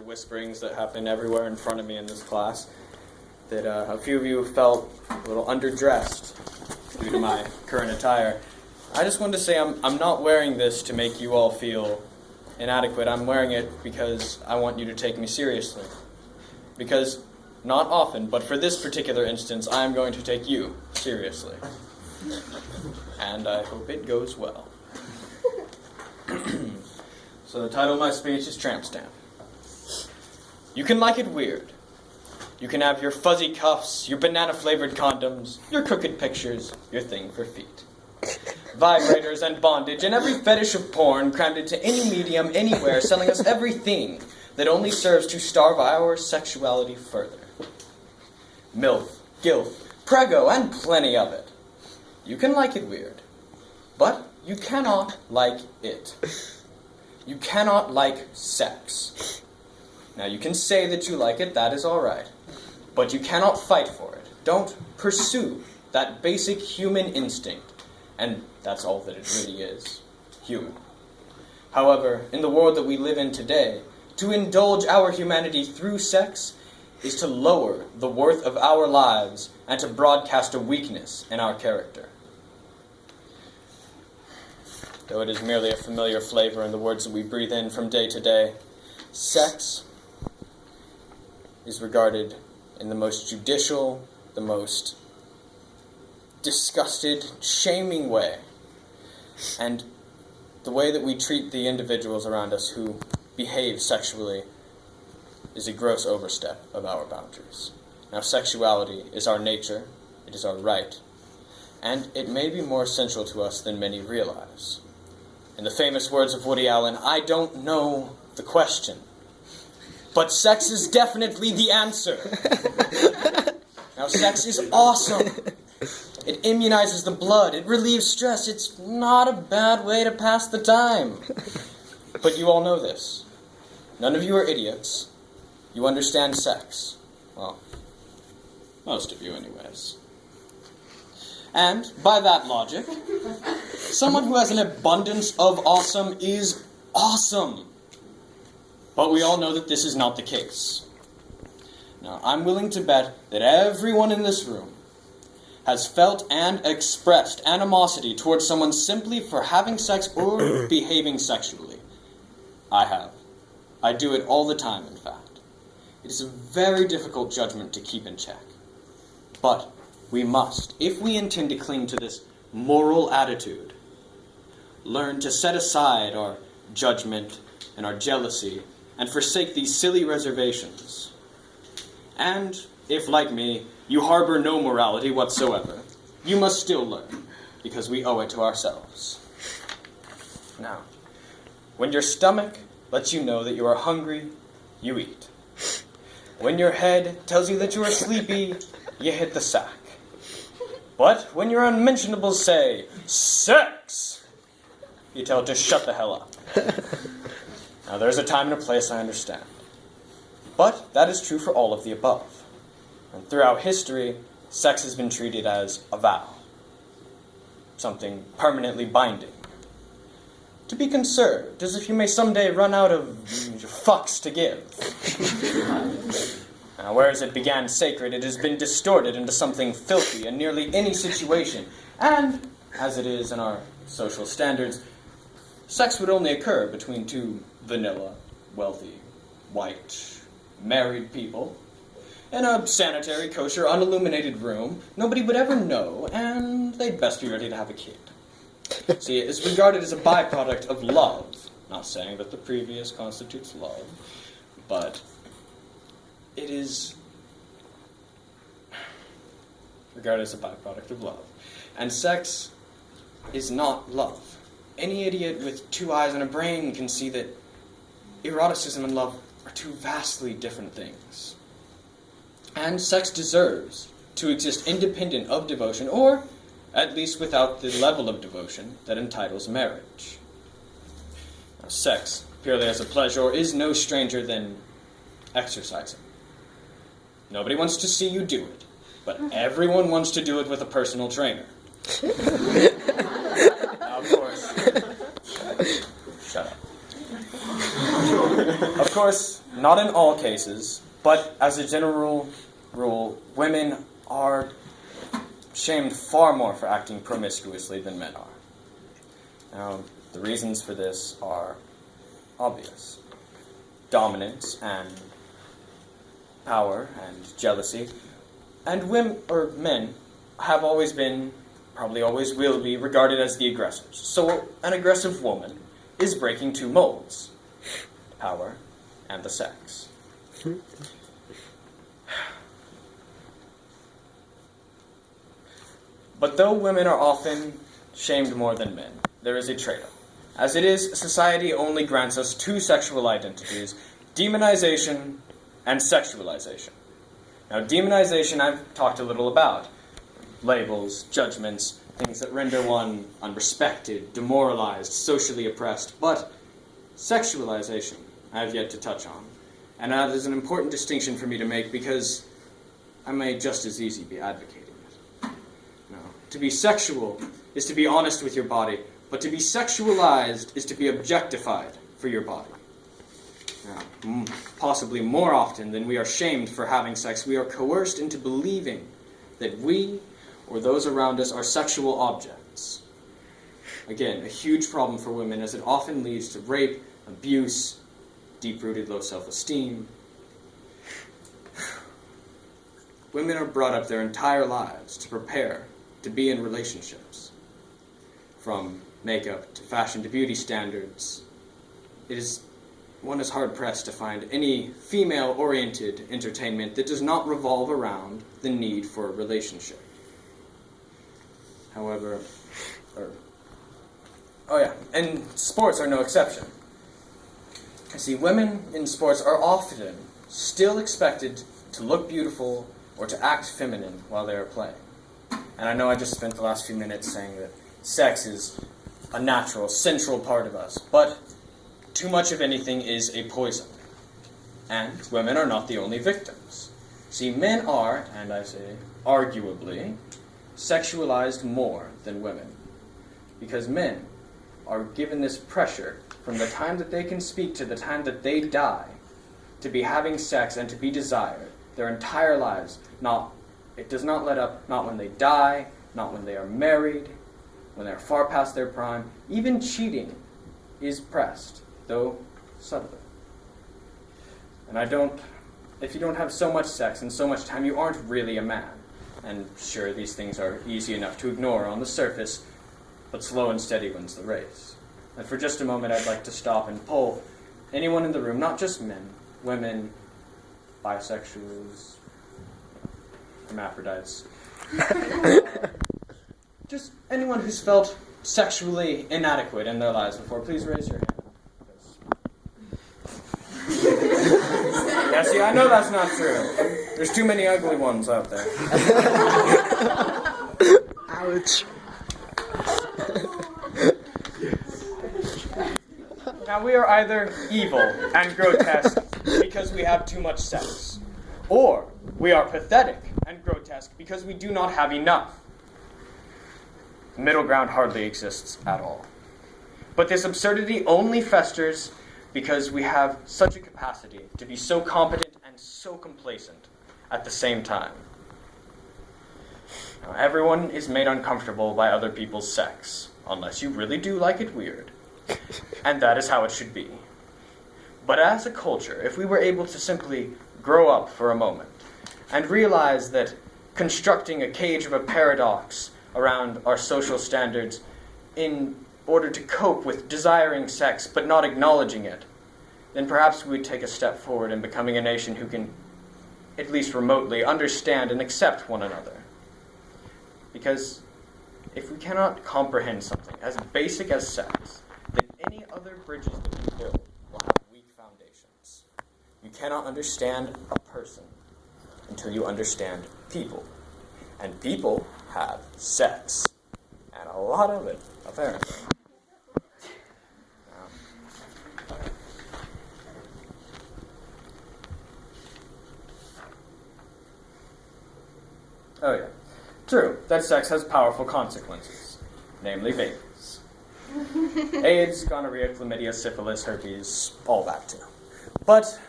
whisperings that happen everywhere in front of me in this class, that a few of you felt a little underdressed due to my current attire. I just wanted to say I'm not wearing this to make you all feel inadequate. I'm wearing it because I want you to take me seriously. Because not often, but for this particular instance, I am going to take you seriously. And I hope it goes well. So the title of my speech is Tramp Stamp. You can like it weird. You can have your fuzzy cuffs, your banana-flavored condoms, your crooked pictures, your thing for feet. Vibrators and bondage and every fetish of porn crammed into any medium, anywhere, selling us everything that only serves to starve our sexuality further. MILF, GILF, Prego, and plenty of it. You can like it weird, but you cannot like it. You cannot like sex. Now, you can say that you like it, that is all right. But you cannot fight for it. Don't pursue that basic human instinct. And that's all that it really is. Human. However, in the world that we live in today, to indulge our humanity through sex is to lower the worth of our lives and to broadcast a weakness in our character. Though it is merely a familiar flavor in the words that we breathe in from day to day, sex is regarded in the most judicial, the most disgusted, shaming way. And the way that we treat the individuals around us who behave sexually is a gross overstep of our boundaries. Now, sexuality is our nature, it is our right, and it may be more essential to us than many realize. In the famous words of Woody Allen, I don't know the question, but sex is definitely the answer. Now, sex is awesome. It immunizes the blood. It relieves stress. It's not a bad way to pass the time. But you all know this. None of you are idiots. You understand sex. Well, most of you anyways. And, by that logic, someone who has an abundance of awesome is awesome. But we all know that this is not the case. Now, I'm willing to bet that everyone in this room has felt and expressed animosity towards someone simply for having sex or behaving sexually. I have. I do it all the time, in fact. It is a very difficult judgment to keep in check. But we must, if we intend to cling to this moral attitude, learn to set aside our judgment and our jealousy and forsake these silly reservations. And if, like me, you harbor no morality whatsoever, you must still learn, because we owe it to ourselves. Now, when your stomach lets you know that you are hungry, you eat. When your head tells you that you are sleepy, you hit the sack. But when your unmentionables say, sex, you tell it to shut the hell up. Now, there's a time and a place, I understand. But that is true for all of the above. And throughout history, sex has been treated as a vow. Something permanently binding. To be conserved, as if you may someday run out of fucks to give. Now, whereas it began sacred, it has been distorted into something filthy in nearly any situation. And, as it is in our social standards, sex would only occur between two vanilla, wealthy, white, married people in a sanitary, kosher, unilluminated room. Nobody would ever know, and they'd best be ready to have a kid. See, it is regarded as a byproduct of love. Not saying that the previous constitutes love, but it is regarded as a byproduct of love. And sex is not love. Any idiot with 2 eyes and a brain can see that eroticism and love are two vastly different things. And sex deserves to exist independent of devotion, or at least without the level of devotion that entitles marriage. Now, sex, purely as a pleasure, is no stranger than exercising. Nobody wants to see you do it, but everyone wants to do it with a personal trainer. Now, of course. Shut up. Of course, not in all cases, but as a general rule, women are shamed far more for acting promiscuously than men are. Now, the reasons for this are obvious. Dominance and power and jealousy. And men have always been, probably always will be, regarded as the aggressors. So an aggressive woman is breaking two molds: power and the sex. But though women are often shamed more than men, there is a trade-off. As it is, society only grants us two sexual identities: demonization and sexualization. Now, demonization I've talked a little about. Labels, judgments, things that render one unrespected, demoralized, socially oppressed. But sexualization I have yet to touch on. And that is an important distinction for me to make, because I may just as easily be advocating it. No. To be sexual is to be honest with your body, but to be sexualized is to be objectified for your body. Now, possibly more often than we are shamed for having sex, we are coerced into believing that we or those around us are sexual objects. Again, a huge problem for women, as it often leads to rape, abuse, deep-rooted low self-esteem. Women are brought up their entire lives to prepare to be in relationships. From makeup to fashion to beauty standards, one is hard-pressed to find any female-oriented entertainment that does not revolve around the need for a relationship. However, and sports are no exception. See, women in sports are often still expected to look beautiful or to act feminine while they are playing. And I know I just spent the last few minutes saying that sex is a natural, central part of us, but too much of anything is a poison. And women are not the only victims. See, men are, and I say arguably, sexualized more than women. Because men are given this pressure from the time that they can speak to the time that they die to be having sex and to be desired their entire lives. It does not let up, not when they die, not when they are married, when they are far past their prime. Even cheating is pressed, though subtly. And if you don't have so much sex and so much time, you aren't really a man. And sure, these things are easy enough to ignore on the surface, but slow and steady wins the race. And for just a moment, I'd like to stop and poll anyone in the room, not just men, women, bisexuals, hermaphrodites, just anyone who's felt sexually inadequate in their lives before. Please raise your hand. Yeah, see, I know that's not true. There's too many ugly ones out there. Ouch. Now, we are either evil and grotesque because we have too much sex, or we are pathetic and grotesque because we do not have enough. The middle ground hardly exists at all. But this absurdity only festers because we have such a capacity to be so competent and so complacent at the same time. Now, everyone is made uncomfortable by other people's sex, unless you really do like it weird. And that is how it should be. But as a culture, if we were able to simply grow up for a moment and realize that constructing a cage of a paradox around our social standards in order to cope with desiring sex but not acknowledging it, then perhaps we would take a step forward in becoming a nation who can, at least remotely, understand and accept one another. Because if we cannot comprehend something as basic as sex, then any other bridges that we build will have weak foundations. You cannot understand a person until you understand people. And people have sex. And a lot of it, apparently. Oh yeah. True, that sex has powerful consequences, namely babies. AIDS, gonorrhea, chlamydia, syphilis, herpes, all that too. But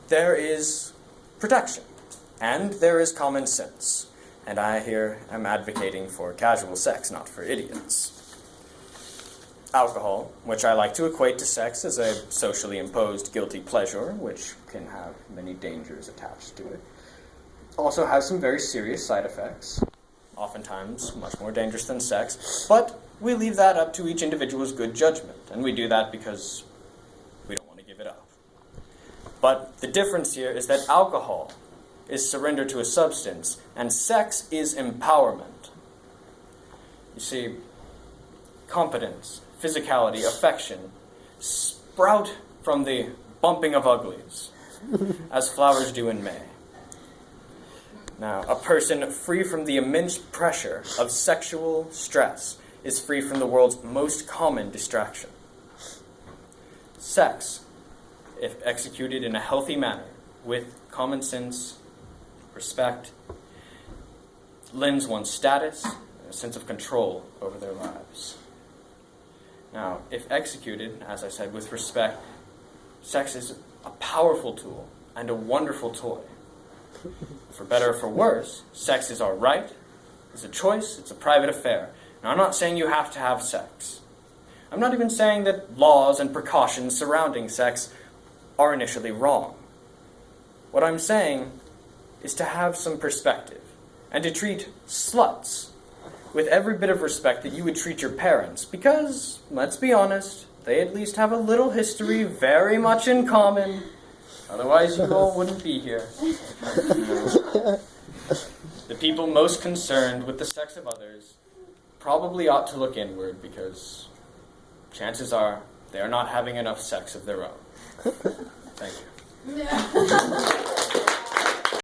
there is protection, and there is common sense. And I here am advocating for casual sex, not for idiots. Alcohol, which I like to equate to sex as a socially imposed guilty pleasure, which can have many dangers attached to it, also has some very serious side effects, oftentimes much more dangerous than sex, but we leave that up to each individual's good judgment, and we do that because we don't want to give it up. But the difference here is that alcohol is surrender to a substance, and sex is empowerment. You see, competence, physicality, affection sprout from the bumping of uglies, as flowers do in May. Now, a person free from the immense pressure of sexual stress is free from the world's most common distraction. Sex, if executed in a healthy manner, with common sense, respect, lends one's status and a sense of control over their lives. Now, if executed, as I said, with respect, sex is a powerful tool and a wonderful toy. For better or for worse, sex is our right, it's a choice, it's a private affair. Now, I'm not saying you have to have sex. I'm not even saying that laws and precautions surrounding sex are initially wrong. What I'm saying is to have some perspective and to treat sluts with every bit of respect that you would treat your parents, because, let's be honest, they at least have a little history very much in common. Otherwise, you all wouldn't be here. The people most concerned with the sex of others probably ought to look inward, because chances are they are not having enough sex of their own. Thank you.